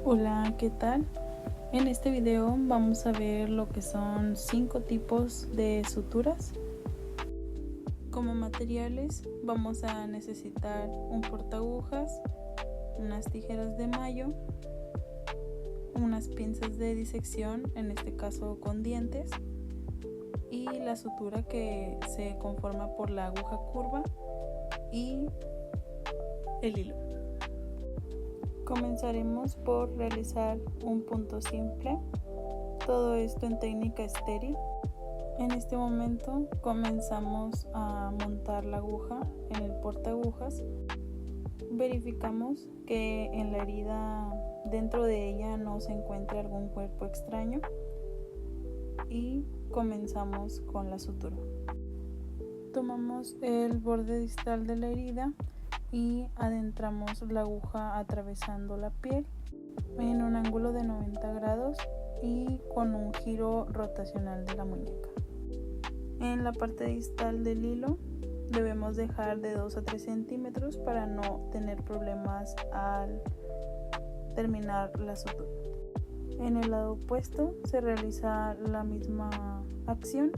Hola, ¿qué tal? En este video vamos a ver lo que son 5 tipos de suturas. Como materiales vamos a necesitar un portaagujas, unas tijeras de mayo, unas pinzas de disección, en este caso con dientes, y la sutura que se conforma por la aguja curva y el hilo. Comenzaremos por realizar un punto simple, todo esto en técnica estéril. En este momento comenzamos a montar la aguja en el portaagujas. Verificamos que en la herida, dentro de ella, no se encuentre algún cuerpo extraño y comenzamos con la sutura. Tomamos el borde distal de la herida y adentramos la aguja atravesando la piel en un ángulo de 90 grados y con un giro rotacional de la muñeca. En la parte distal del hilo debemos dejar de 2 a 3 centímetros para no tener problemas al terminar la sutura. En el lado opuesto se realiza la misma acción.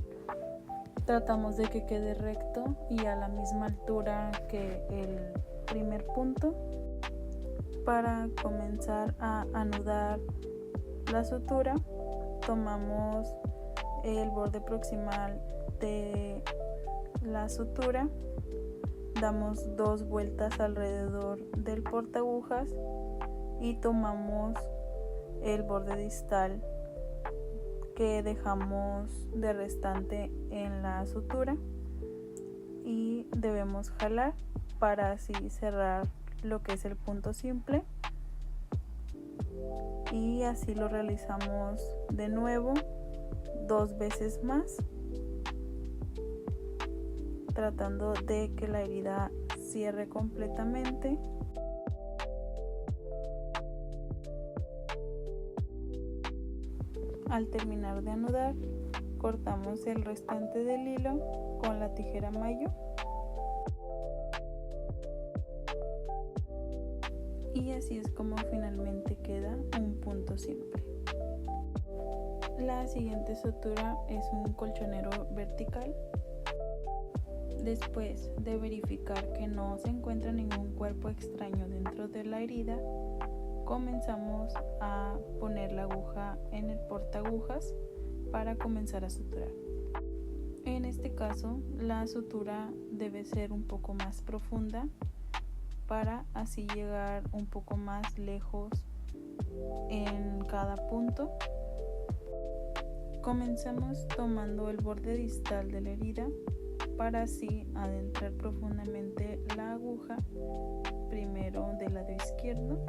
Tratamos de que quede recto y a la misma altura que el primer punto. Para comenzar a anudar la sutura, tomamos el borde proximal de la sutura, damos 2 vueltas alrededor del portaagujas y tomamos el borde distal que dejamos de restante en la sutura y debemos jalar para así cerrar lo que es el punto simple, y así lo realizamos de nuevo 2 veces más, tratando de que la herida cierre completamente. Al terminar de anudar, cortamos el restante del hilo con la tijera mayo y así es como finalmente queda un punto simple. La siguiente sutura es un colchonero vertical. Después de verificar que no se encuentra ningún cuerpo extraño dentro de la herida, comenzamos a poner la aguja en el portaagujas para comenzar a suturar. En este caso, la sutura debe ser un poco más profunda para así llegar un poco más lejos en cada punto. Comenzamos tomando el borde distal de la herida para así adentrar profundamente la aguja, primero del lado izquierdo,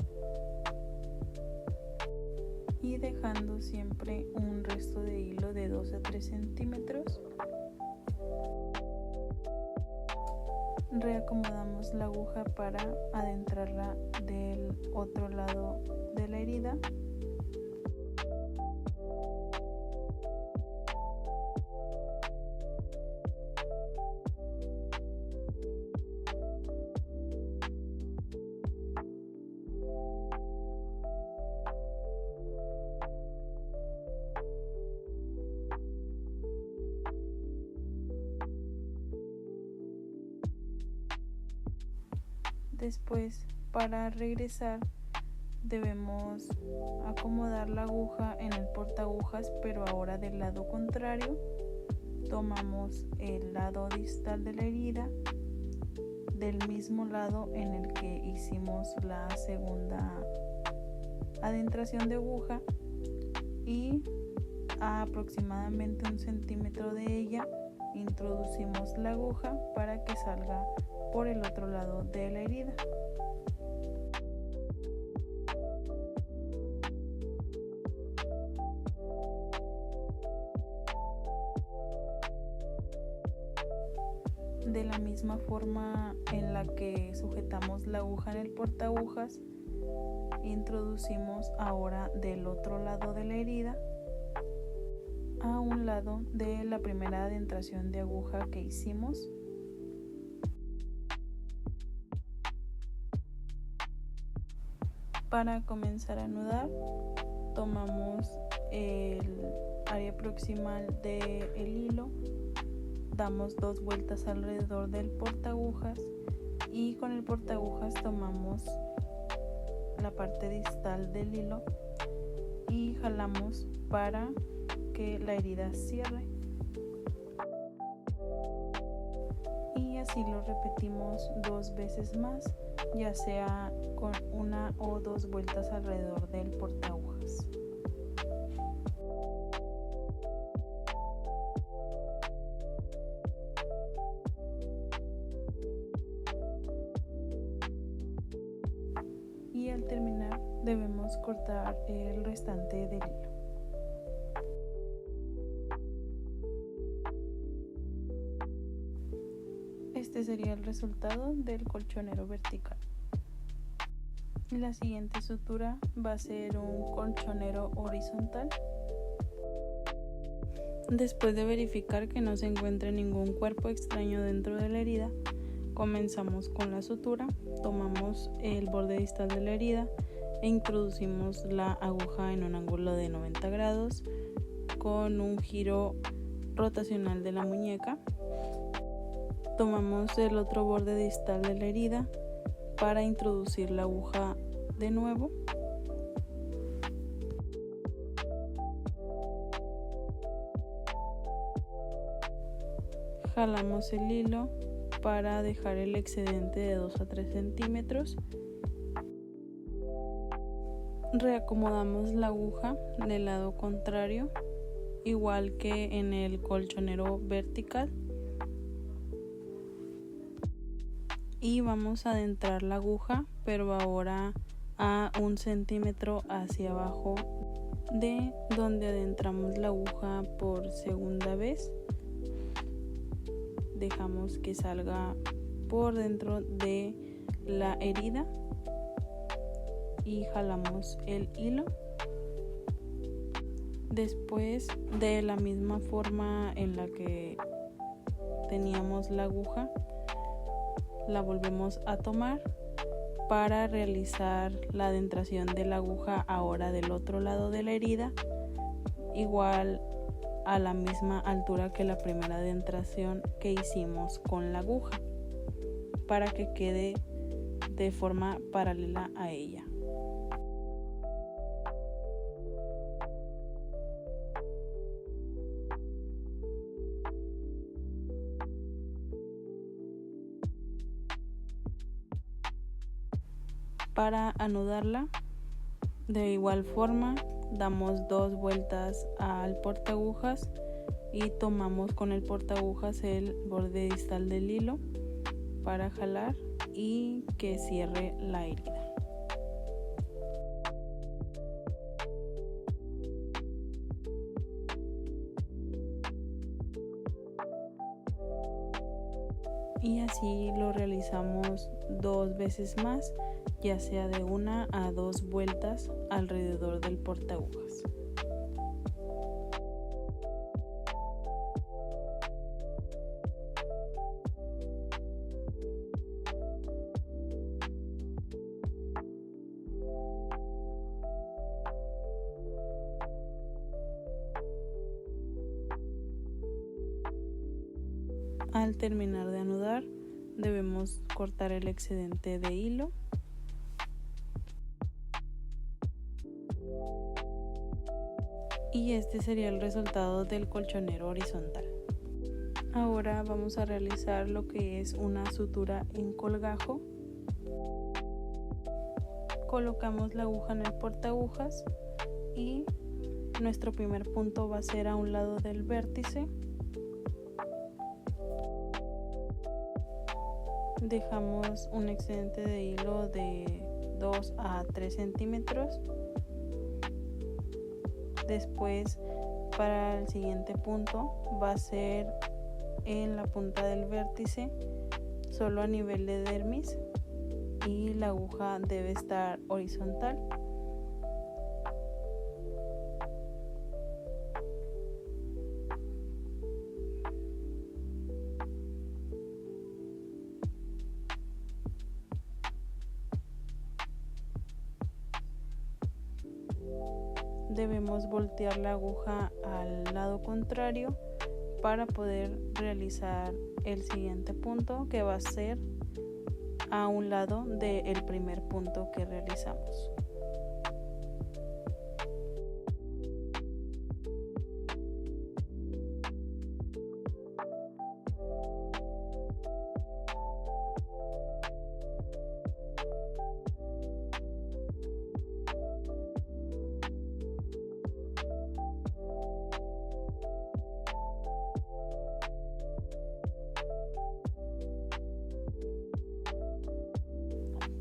y dejando siempre un resto de hilo de 2 a 3 centímetros. Reacomodamos la aguja para adentrarla del otro lado de la herida. Después, para regresar, debemos acomodar la aguja en el portaagujas, pero ahora del lado contrario. Tomamos el lado distal de la herida, del mismo lado en el que hicimos la segunda adentración de aguja, y a aproximadamente 1 centímetro de ella introducimos la aguja para que salga por el otro lado de la herida. De la misma forma en la que sujetamos la aguja en el portaagujas, introducimos ahora del otro lado de la herida, a un lado de la primera adentración de aguja que hicimos. Para comenzar a anudar, tomamos el área proximal del hilo, damos 2 vueltas alrededor del portaagujas y con el portaagujas tomamos la parte distal del hilo y jalamos para que la herida cierre. Y así lo repetimos 2 veces más, ya sea con 1 o 2 vueltas alrededor del portaagujas. Y al terminar debemos cortar el restante del hilo. Este sería el resultado del colchonero vertical. La siguiente sutura va a ser un colchonero horizontal. Después de verificar que no se encuentre ningún cuerpo extraño dentro de la herida, comenzamos con la sutura, tomamos el borde distal de la herida e introducimos la aguja en un ángulo de 90 grados con un giro rotacional de la muñeca. Tomamos el otro borde distal de la herida para introducir la aguja de nuevo. Jalamos el hilo para dejar el excedente de 2 a 3 centímetros. Reacomodamos la aguja del lado contrario, igual que en el colchonero vertical. Y vamos a adentrar la aguja, pero ahora a 1 centímetro hacia abajo de donde adentramos la aguja por segunda vez. Dejamos que salga por dentro de la herida y jalamos el hilo. Después, de la misma forma en la que teníamos la aguja, la volvemos a tomar para realizar la adentración de la aguja ahora del otro lado de la herida, igual a la misma altura que la primera adentración que hicimos con la aguja, para que quede de forma paralela a ella. Para anudarla, de igual forma, damos 2 vueltas al portaagujas y tomamos con el portaagujas el borde distal del hilo para jalar y que cierre la herida. Y así lo realizamos 2 veces más, ya sea de 1 a 2 vueltas alrededor del portaagujas. Al terminar de anudar, debemos cortar el excedente de hilo. Y este sería el resultado del colchonero horizontal. Ahora vamos a realizar lo que es una sutura en colgajo. Colocamos la aguja en el portaagujas y nuestro primer punto va a ser a un lado del vértice. Dejamos un excedente de hilo de 2 a 3 centímetros. Después, para el siguiente punto, va a ser en la punta del vértice, solo a nivel de dermis, y la aguja debe estar horizontal. debemos voltear la aguja al lado contrario para poder realizar el siguiente punto, que va a ser a un lado del primer punto que realizamos.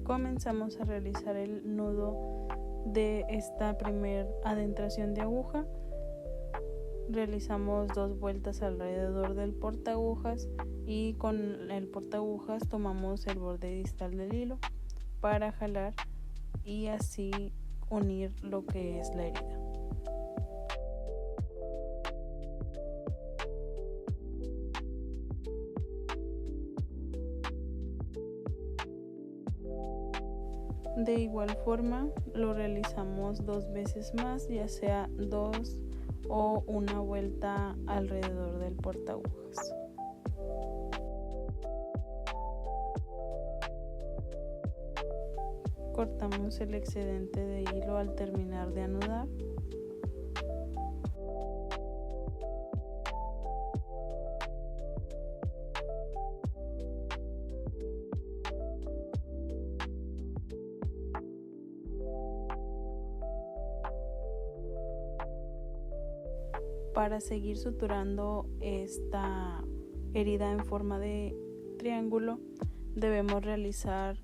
Comenzamos a realizar el nudo de esta primer adentración de aguja. Realizamos 2 vueltas alrededor del portaagujas y con el portaagujas tomamos el borde distal del hilo para jalar y así unir lo que es la herida. De igual forma lo realizamos 2 veces más, ya sea 2 o una vuelta alrededor del portaagujas. Cortamos el excedente de hilo al terminar de anudar. Para seguir suturando esta herida en forma de triángulo, debemos realizar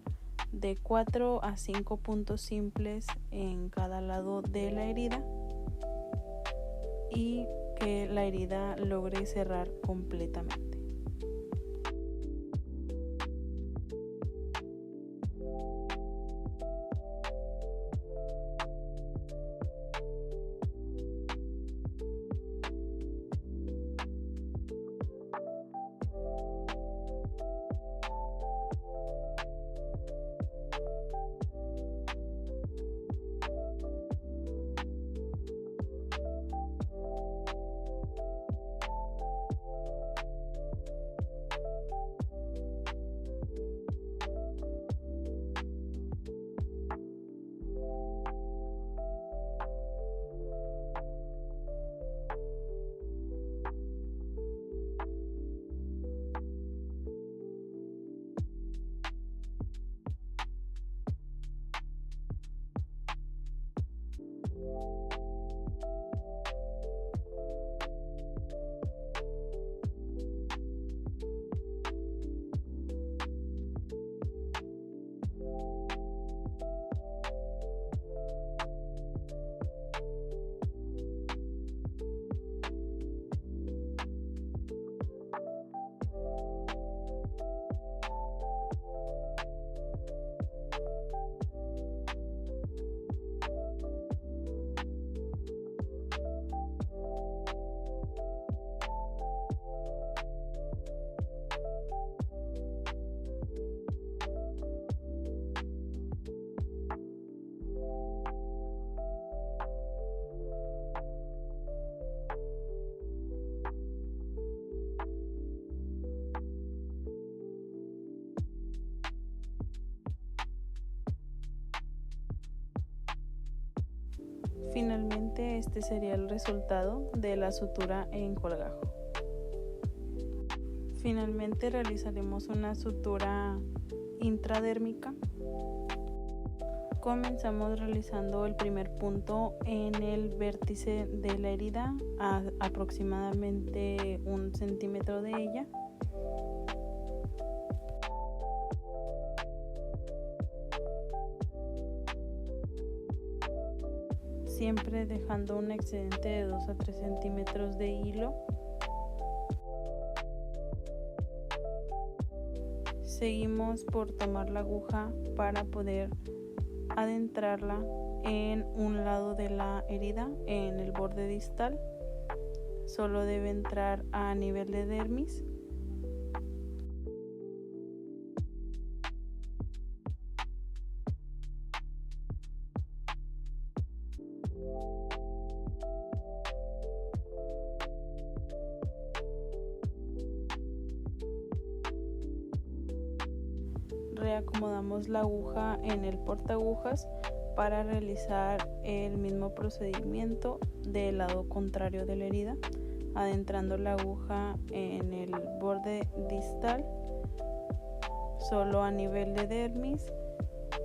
de 4 a 5 puntos simples en cada lado de la herida y que la herida logre cerrar completamente. Finalmente, este sería el resultado de la sutura en colgajo. Finalmente realizaremos una sutura intradérmica. Comenzamos realizando el primer punto en el vértice de la herida, a aproximadamente 1 centímetro de ella. Siempre dejando un excedente de 2 a 3 centímetros de hilo. Seguimos por tomar la aguja para poder adentrarla en un lado de la herida, en el borde distal. Solo debe entrar a nivel de dermis. reacomodamos la aguja en el portaagujas para realizar el mismo procedimiento del lado contrario de la herida, adentrando la aguja en el borde distal, solo a nivel de dermis,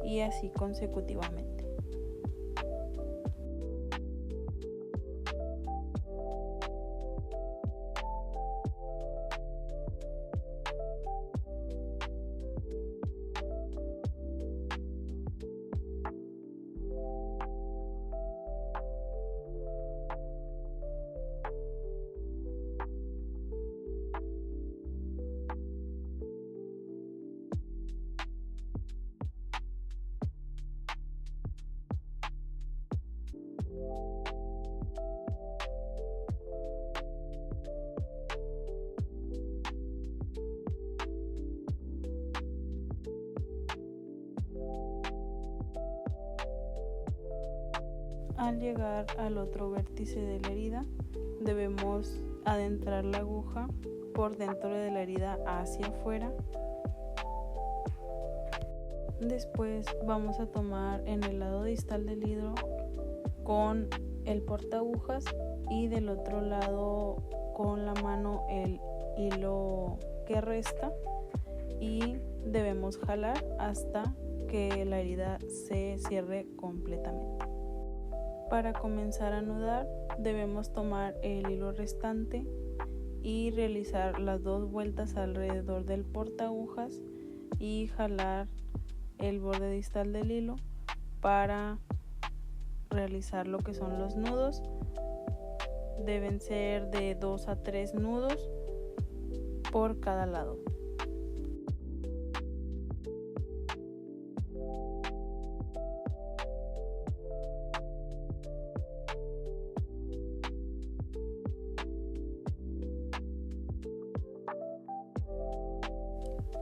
y así consecutivamente. Al llegar al otro vértice de la herida, debemos adentrar la aguja por dentro de la herida hacia afuera. Después vamos a tomar en el lado distal del hilo con el portaagujas y del otro lado con la mano el hilo que resta, y debemos jalar hasta que la herida se cierre completamente. Para comenzar a anudar, debemos tomar el hilo restante y realizar las 2 vueltas alrededor del portaagujas y jalar el borde distal del hilo para realizar lo que son los nudos. Deben ser de 2 a 3 nudos por cada lado.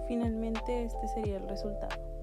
Finalmente, este sería el resultado.